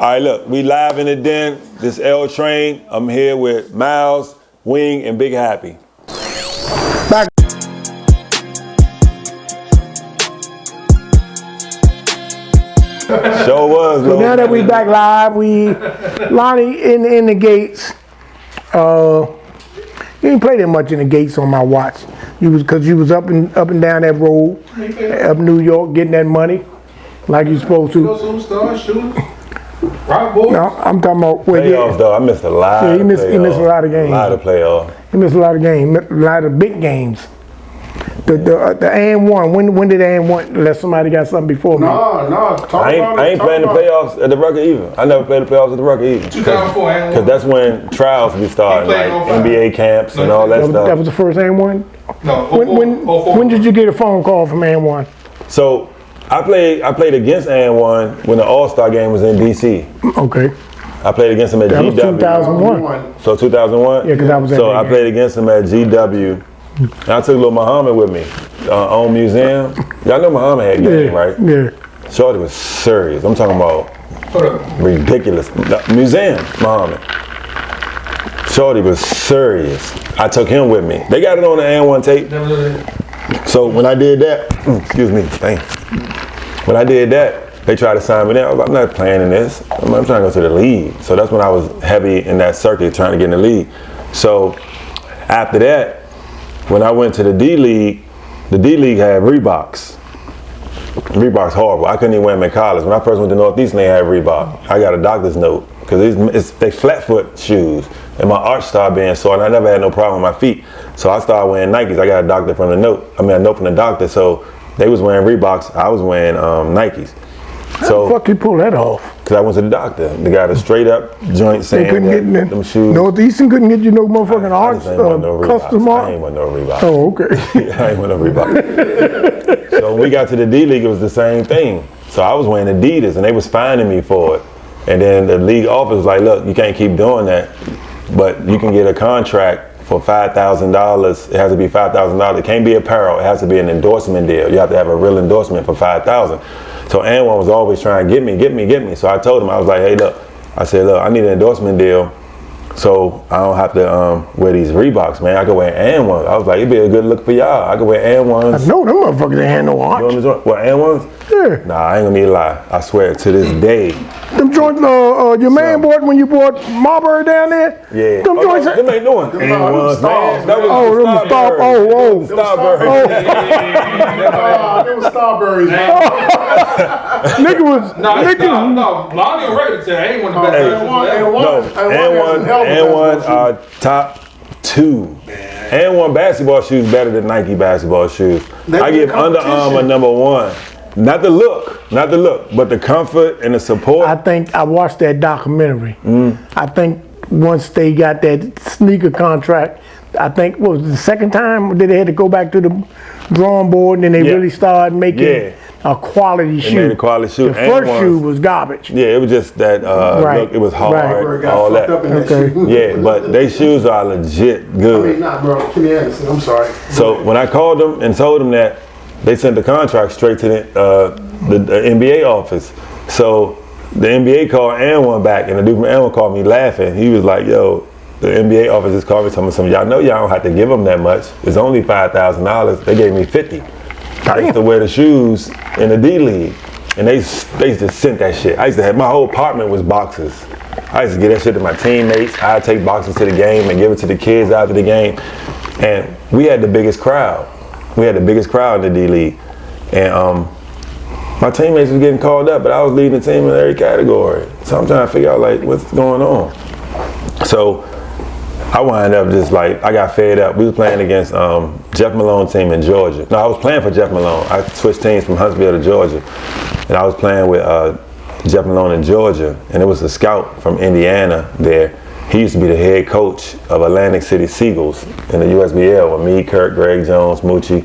right, look, we live in the den. This L Train. I'm here with Miles, Wing, and Big Happy. Back. Sure was, So now that we back live, Lonnie in the gates. You didn't play that much in the gates on my watch. Because you was up and down that road, up New York, getting that money, like you supposed to. Right, boy. No, I'm talking about playoffs though. I missed a lot. Yeah, he missed a lot of games. A lot of playoffs. He missed a lot of games, a lot of big games. The AN1. When did AN1? Unless somebody got something before me. No. I ain't playing the playoffs at the Rucker either. I never played the playoffs at the Rucker either. 2004 AN1. Because that's when trials be starting, like NBA camps and all that stuff. That was the first AN1? No. When did you get a phone call from AN1? So I played against AN1 when the All-Star game was in DC. Okay. I played against him at GW. That was 2001. So 2001? Yeah, because I was at So I played against him at GW. And I took little Muhammad with me on Museum. Y'all know Muhammad had game, right? Yeah. Shorty was serious. I'm talking about ridiculous. Museum, Muhammad. Shorty was serious. I took him with me. They got it on the AN1 tape. So when I did that, excuse me, thanks. When I did that, they tried to sign me there. I was like, I'm not playing in this. I'm trying to go to the league. So that's when I was heavy in that circuit trying to get in the league. So after that, when I went to the D League had Reeboks. Reebok's horrible. I couldn't even wear them in college. When I first went to Northeastern, they had Reebok. I got a doctor's note because they flat foot shoes, and my arch started being sore, and I never had no problem with my feet. So I started wearing Nikes. I got a note from the doctor. So they was wearing Reeboks. I was wearing Nikes. How the fuck you pull that off? Because I went to the doctor. They got a straight up joint saying they couldn't get them shoes. Northeastern couldn't get you no motherfucking arch custom art? I ain't want no Reebok. Oh, okay. I ain't want no Reebok. So when we got to the D League, it was the same thing. So I was wearing Adidas, and they was fining me for it. And then the league office was like, look, you can't keep doing that, but you can get a contract for $5,000. It has to be $5,000. It can't be apparel. It has to be an endorsement deal. You have to have a real endorsement for $5,000. So AN1 was always trying to get me. So I told him, I was like, hey, look, I need an endorsement deal so I don't have to wear these Reeboks, man. I could wear AN1. I was like, it'd be a good look for y'all. I could wear AN1s. I know them motherfuckers ain't had no arch. What, AN1s? Yeah. Nah, I ain't gonna need to lie. I swear, to this day. Them joints your man bought when you bought Marbury down there? Yeah. Them joints. Them ain't doing AN1s, man. That was Starburst. Starburst. They were Starburst. Nigga was. No, Lonnie already said I ain't one of the best. AN1 are top 2. AN1 basketball shoes better than Nike basketball shoes. I give Under Armour #1. Not the look, but the comfort and the support. I think I watched that documentary. I think once they got that sneaker contract, I think what was the second time that they had to go back to the drawing board, and then they really started making a quality shoe. Made a quality shoe. The first shoe was garbage. Yeah, it was just that look, it was hard, all that. Okay. Yeah, but they shoes are legit good. I mean, nah, bro, Kenny Anderson, I'm sorry. So when I called them and told them that, they sent the contract straight to the NBA office. So the NBA called AN1 back, and the dude from AN1 called me laughing. He was like, yo, the NBA office just called me, telling me something. Y'all know y'all don't have to give them that much. It's only $5,000. They gave me $50. I used to wear the shoes in the D League, and they used to send that shit. I used to have, my whole apartment was boxes. I used to get that shit to my teammates. I'd take boxes to the game and give it to the kids after the game. And we had the biggest crowd. We had the biggest crowd in the D League. And my teammates was getting called up, but I was leading the team in every category. So I'm trying to figure out, like, what's going on. So I wound up just like, I got fed up. We was playing against Jeff Malone's team in Georgia. No, I was playing for Jeff Malone. I switched teams from Huntsville to Georgia. And I was playing with Jeff Malone in Georgia. And it was a scout from Indiana there. He used to be the head coach of Atlantic City Seagulls in the USBL with me, Kirk, Greg Jones, Moochie.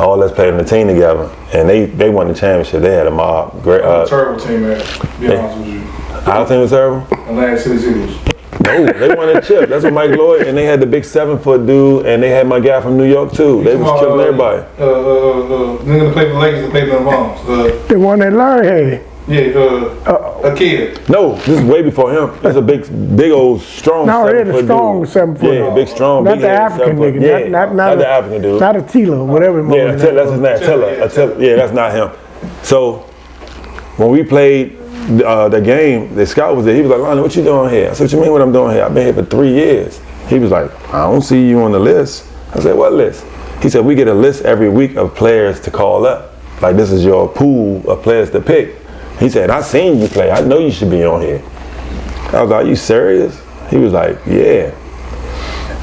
All us played on the team together. And they won the championship. They had a mob. Terrible team, man. Be honest with you. Our team was terrible? Atlantic City Seagulls. No, they won a chip. That's what Mike Lloyd, and they had the big 7-foot dude, and they had my guy from New York too. They was killing everybody. They're gonna play for the Lakers and play for the Bombs. The one that Larry had. Yeah, a kid. No, this is way before him. This is a big old strong. No, they're the 7-foot strong dude. 7 foot. Yeah, big strong. Not big the head, African 7 foot. nigga. Yeah, Not the African dude. Not Attila, whatever. Yeah, that's his name. Attila. Yeah, that's not him. So when we played the game, the scout was there. He was like, Lonnie, what you doing here? I said, what you mean what I'm doing here? I've been here for 3 years. He was like, I don't see you on the list. I said, what list? He said, we get a list every week of players to call up. Like, this is your pool of players to pick. He said, I seen you play. I know you should be on here. I was like, are you serious? He was like, yeah.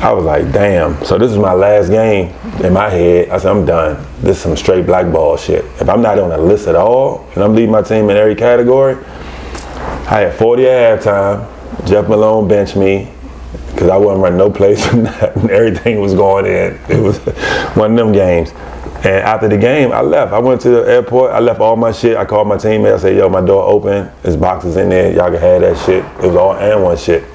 I was like, damn. So this is my last game in my head. I said, I'm done. This is some straight blackball shit. If I'm not on the list at all, and I'm leading my team in every category, I had 40 at halftime. Jeff Malone benched me because I wasn't running no place and everything was going in. It was one of them games. And after the game, I left. I went to the airport. I left all my shit. I called my teammates. I said, yo, my door open. There's boxes in there. Y'all can have that shit. It was all and one shit.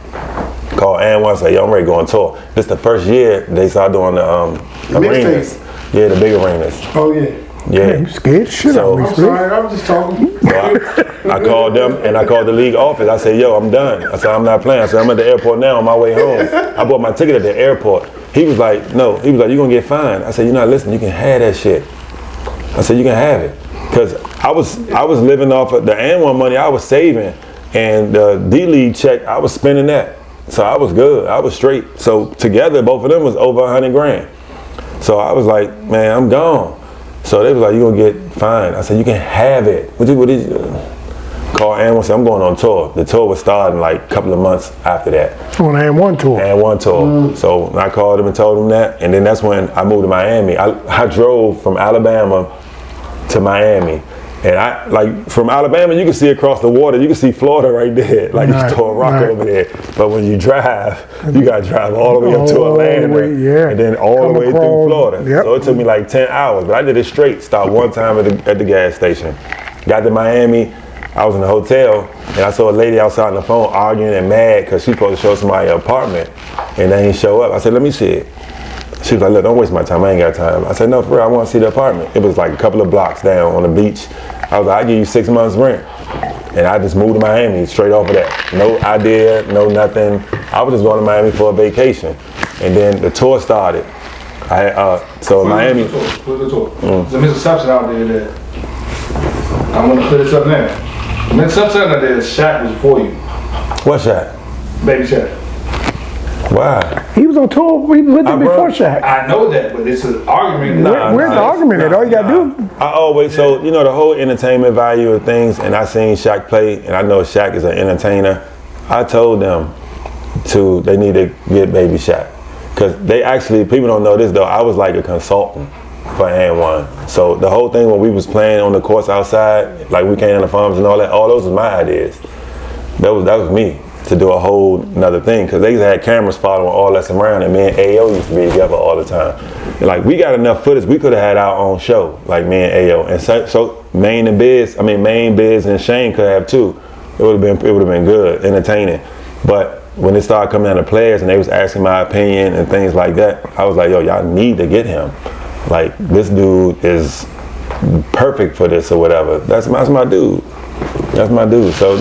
Called and one. Said, yo, I'm ready to go on tour. This the first year they started doing the arenas. Yeah, the big arenas. Oh, yeah. Yeah. I'm scared shit So- out of me. I'm sorry, I was just talking. So I called them and I called the league office. I said, yo, I'm done. I said, I'm not playing. I said, I'm at the airport now on my way home. I bought my ticket at the airport. He was like, no. He was like, you're going to get fined. I said, you're not listening. You can have that shit. I said, you can have it. Because I was living off of the N1 money I was saving, and the D-League check, I was spending that. So I was good. I was straight. So together, both of them was over 100 grand. So I was like, man, I'm gone. So they was like, you're going to get fined. I said, you can have it. What did you call N1? Said, I'm going on tour. The tour was starting like a couple of months after that. On the M1 tour. And tour. So I called him and told him that. And then that's when I moved to Miami. I drove from Alabama to Miami. And from Alabama, you can see across the water, you can see Florida right there. Like you throw a rock over there. But when you drive, you got to drive all the way up to Atlanta. And then all the way through Florida. Yep. So it took me like 10 hours. But I did it straight. Stopped one time at the gas station. Got to Miami. I was in the hotel, and I saw a lady outside on the phone arguing and mad because she's supposed to show somebody an apartment, and they didn't show up. I said, let me see it. She was like, look, don't waste my time. I ain't got time. I said, no, for real, I want to see the apartment. It was like a couple of blocks down on the beach. I was like, I'll give you 6 months rent. And I just moved to Miami straight off of that. No idea, no nothing. I was just going to Miami for a vacation. And then the tour started. Miami. Where's the tour? There's a misconception out there that I want to clear this up now. The misconception out there is Shaq was for you. What Shaq? Baby Shaq. Why? He was on tour with him before Shaq. I know that, but it's an argument. Where's the argument at? All you got to do. I always, so, you know, the whole entertainment value of things, and I seen Shaq play, and I know Shaq is an entertainer. I told them they need to get Baby Shaq. Because they actually, people don't know this though, I was like a consultant for N1. So the whole thing when we was playing on the courts outside, like we came on the farms and all that, all those was my ideas. That was me to do a whole nother thing. Because they had cameras following all us around, and me and AO used to be together all the time. And like we got enough footage, we could have had our own show, like me and AO. And so Main, Biz and Shane could have too. It would have been good, entertaining. But when it started coming down to players and they was asking my opinion and things like that, I was like, yo, y'all need to get him. Like, this dude is perfect for this or whatever. That's my dude. That's my dude. So,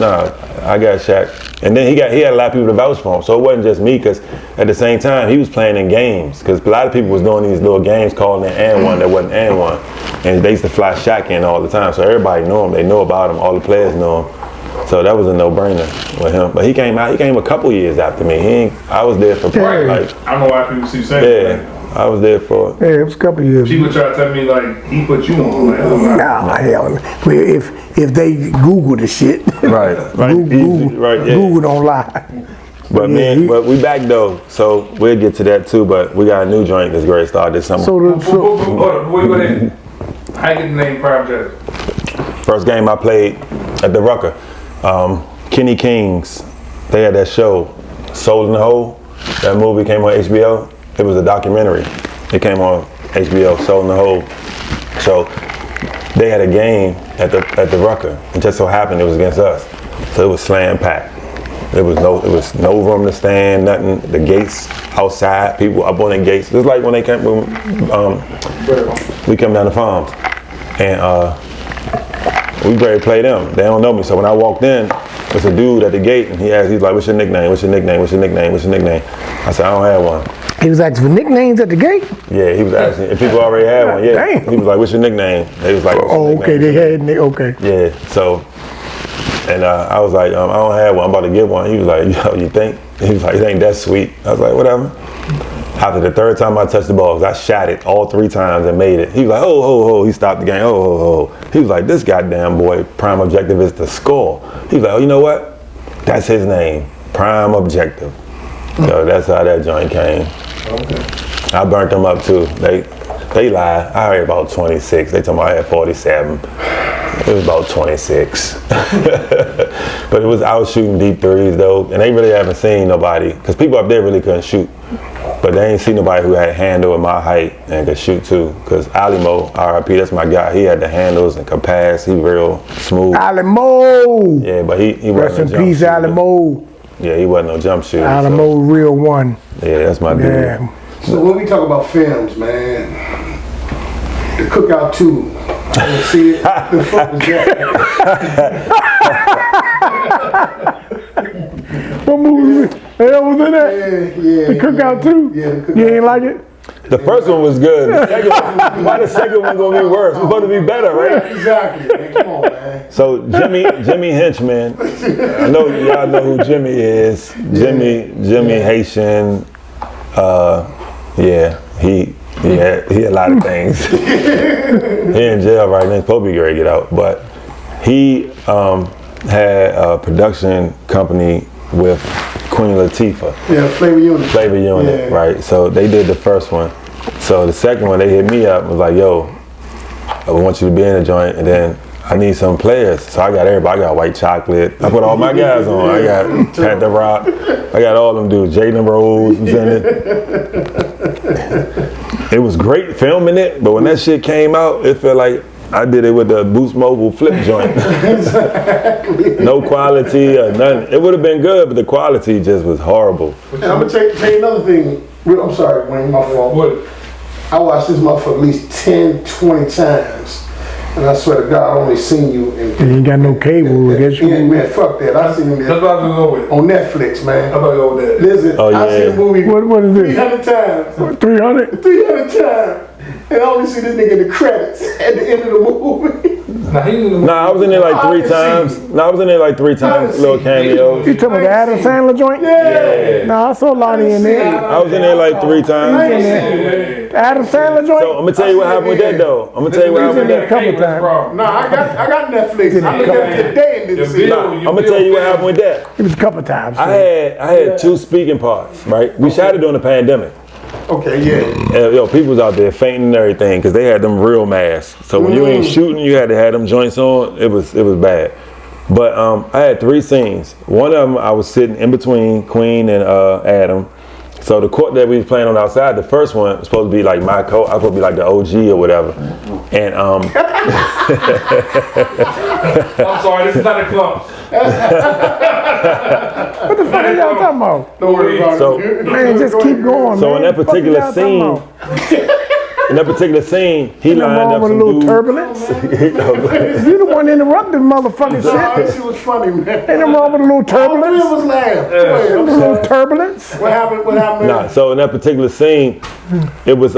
I got Shaq. And then he had a lot of people to vouch for him. So it wasn't just me, because at the same time, he was playing in games. Because a lot of people was doing these little games calling it N1 that wasn't N1. And they used to fly Shaq in all the time. So everybody knew him. They knew about him. All the players knew him. So that was a no-brainer with him. But he came a couple years after me. I was there for I don't know why people keep saying that. I was there for. Yeah, it was a couple of years. People try to tell me like he put you on. Like, oh, Nah, hell. If they Google the shit, Right. Google don't lie. But but we back though, so we'll get to that too. But we got a new joint that's great start this summer. Before you go there, how you get the name Prime Jazz? First game I played at the Rucker, Kenny Kings. They had that show, Soul in the Hole. That movie came on HBO. It was a documentary. It came on HBO, Soul in the Hole. So they had a game at the Rucker. It just so happened it was against us. So it was slam packed. There was no room to stand, nothing. The gates outside, people up on the gates. Just like when we come down the farms. And we ready to play them. They don't know me. So when I walked in, there's a dude at the gate, and he's like, what's your nickname? What's your nickname? What's your nickname? What's your nickname? I said, I don't have one. He was asking for nicknames at the gate? Yeah, he was asking if people already had one. Yeah. Damn. He was like, what's your nickname? They was like, Oh, okay, they had, okay. Yeah, so, and I was like, I don't have one, I'm about to get one. He was like, yo, you think? He was like, it ain't that sweet. I was like, whatever. After the third time I touched the ball, I shot it all 3 times and made it. He was like, oh. He stopped the game, oh. He was like, this goddamn boy, prime objective is to score. He was like, oh, you know what? That's his name, Prime Objective. So that's how that joint came. Okay. I burnt them up too. They lied. I had about 26. They told me I had 47. It was about 26. But I was shooting deep threes though, and they really haven't seen nobody, because people up there really couldn't shoot. But they ain't seen nobody who had handle at my height and could shoot too. Because Alimo, RIP, that's my guy. He had the handles and could pass. He real smooth. Alimo! Yeah, but he Rest wasn't in peace, Alimo. Yeah, he wasn't no jump shooter. Alimo, so. real one. Yeah, that's my dude. Yeah. So when we talk about films, man, the Cookout 2, I see it. The fuck was that? What movie? That was in that? Yeah. The Cookout 2? Yeah, the Cookout. You ain't like it? The first one was good. The second one, why the second one gonna be worse? It's supposed to be better, right? Exactly, man. Come on, man. So Jimmy Henchman, I know y'all know who Jimmy is. Jimmy Haitian. Yeah, he had a lot of things. He in jail right now. He's supposed to be ready to get out, but he had a production company with Queen Latifah. Yeah, Flavor Unit. Flavor Unit, Yeah. right? So they did the first one. So the second one, they hit me up and was like, yo, I want you to be in the joint, and then I need some players. So I got everybody. I got White Chocolate. I put all my guys on. I got Panther Rock. I got all them dudes. Jaden Rose was in it. It was great filming it, but when that shit came out, it felt like I did it with the Boost Mobile flip joint. No quality or nothing. It would have been good, but the quality just was horrible. And I'm gonna tell you another thing. I'm sorry, Wayne, my fault. What? I watched this motherfucker at least 10, 20 times. And I swear to God, I only seen you in. You ain't got no cable, I guess you. Yeah, man, fuck that. I seen That's it what I was going with. on Netflix, man. I'm about to go with that. Listen, Oh, I yeah. seen the movie What is this? 300 times. 300? 300 times. And I only see this nigga in the credits at the end of the movie. Now, he was in the Nah, I was in there like 3 times. Nah, I was in there like 3 times. Little cameos. You talking about the Adam Sandler joint? Yeah. No, I saw Lonnie in there. I was in there like 3 times. The Adam Sandler joint? So I'm gonna tell you what happened with that though. I'm gonna tell you what happened with that. Couple times. Nah, I got Netflix. I looked at it today and didn't see it. Nah, I'm gonna tell you what happened with that. It was a couple times. I had 2 speaking parts, right? We shot it during the pandemic. Okay, yeah. And, people was out there fainting and everything because they had them real masks. So when you ain't shooting, you had to have them joints on. It was bad. But I had 3 scenes. One of them I was sitting in between Queen and Adam. So the court that we was playing on outside, the first one was supposed to be like my court. I was supposed to be like the OG or whatever. And I'm sorry, this is not a club. What the fuck are y'all talking about? Don't worry about So- it. Man, just keep going, so man. in that Fuck particular y'all talking scene, he Ain't no lined wrong up with a some little dudes. turbulence. You the one interrupting motherfucking Nah, shit. this shit was funny, man. Ain't no wrong with a little All 3 of turbulence. us laughed. Go ahead, A I'm little sorry. turbulence. What happened? Nah, so in that particular scene, it was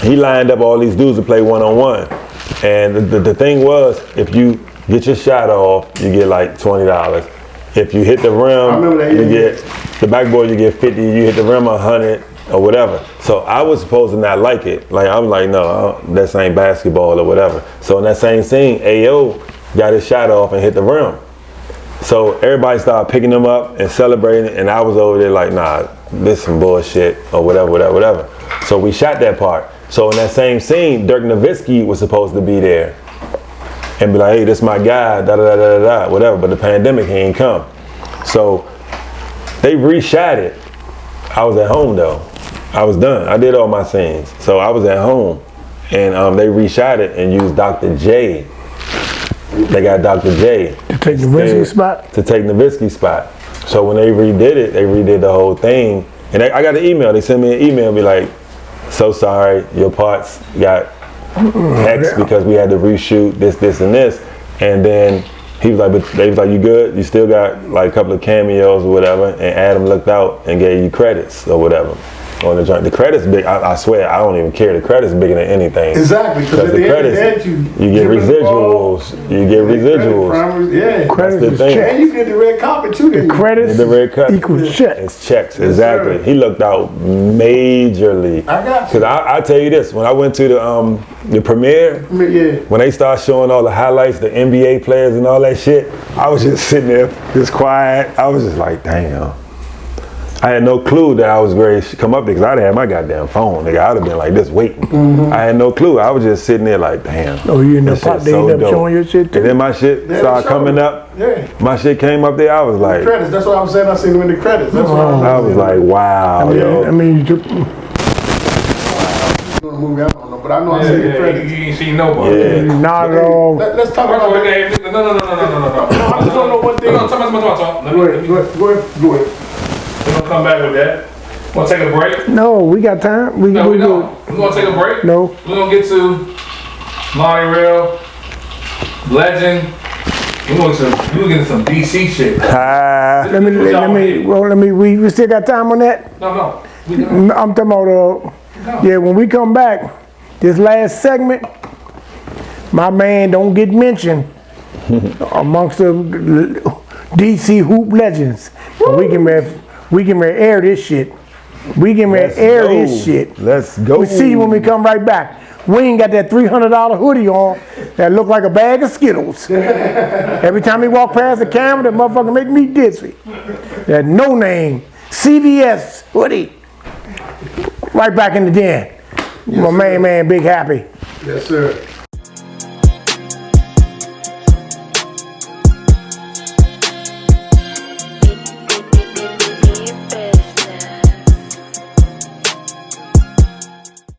he lined up all these dudes to play one-on-one. And the thing was, if you get your shot off, you get like $20. If you hit the rim, remember that, you yeah. get the backboard, you get 50. You hit the rim, 100 or whatever. So I was supposed to not like it. Like I'm like, no, that ain't basketball or whatever. So in that same scene, AO got his shot off and hit the rim. So everybody started picking them up and celebrating, and I was over there like, nah, this some bullshit or whatever. So we shot that part. So in that same scene, Dirk Nowitzki was supposed to be there and be like, hey, this my guy, whatever. But the pandemic, he ain't come. So they reshot it. I was at home though. I was done. I did all my scenes. So I was at home, and they reshot it and used Dr. J. They got Dr. J. To take the Nowitzki spot? To take Nowitzki's spot. So when they redid it, they redid the whole thing. And I got an email. They sent me an email, be like, so sorry, your parts got X because we had to reshoot this, and this. And then he was like, but they was like, you good? You still got like a couple of cameos or whatever. And Adam looked out and gave you credits or whatever on the joint. The credits big. I swear, I don't even care. The credits bigger than anything. Exactly, because the credits, you get residuals. You get residuals. Yeah, Credits is thing. checks. and you get the red carpet too. Then Credits The red cut equals checks. It's checks, Yes, exactly. sir. He looked out majorly. I got you. Cause I tell you this, when I went to the premiere, Yeah. when they start showing all the highlights, the NBA players and all that shit, I was just sitting there, just quiet. I was just like, damn. I had no clue that I was ready to come up there because I'd had my goddamn phone, nigga. I'd have been like this waiting. I had no clue. I was just sitting there like, damn. Oh, you in the this pot? shit's They so end up dope. showing your shit too. And then my shit Yeah, started they coming showed up. Yeah. My shit came up there. I was like, Credits. That's what I'm saying. I seen them in the credits. That's what I was like, wow, yo. I mean, you a movie I don't know, but I know I seen the You credits. ain't seen nobody. Yeah. not at all. Let's talk First of about all, that. no. I just don't know one thing. No, talk. Go ahead. We're gonna come back with that. Wanna take a break? No, we got time. We No, we good. don't. We're gonna take a break. No. We're gonna get to Lonnie Harrell, Legend. We're gonna get some DC shit. Let me. We still got time on that. No. I'm talking about. Yeah, when we come back, this last segment, my man don't get mentioned amongst the DC hoop legends. We can air this shit. We can air this shit. Let's go. We see you when we come right back. We ain't got that $300 hoodie on that look like a bag of Skittles. Every time he walk past the camera, that motherfucker make me dizzy. That no name CVS hoodie. Right back in the den. My man, Big Happy. Yes, sir.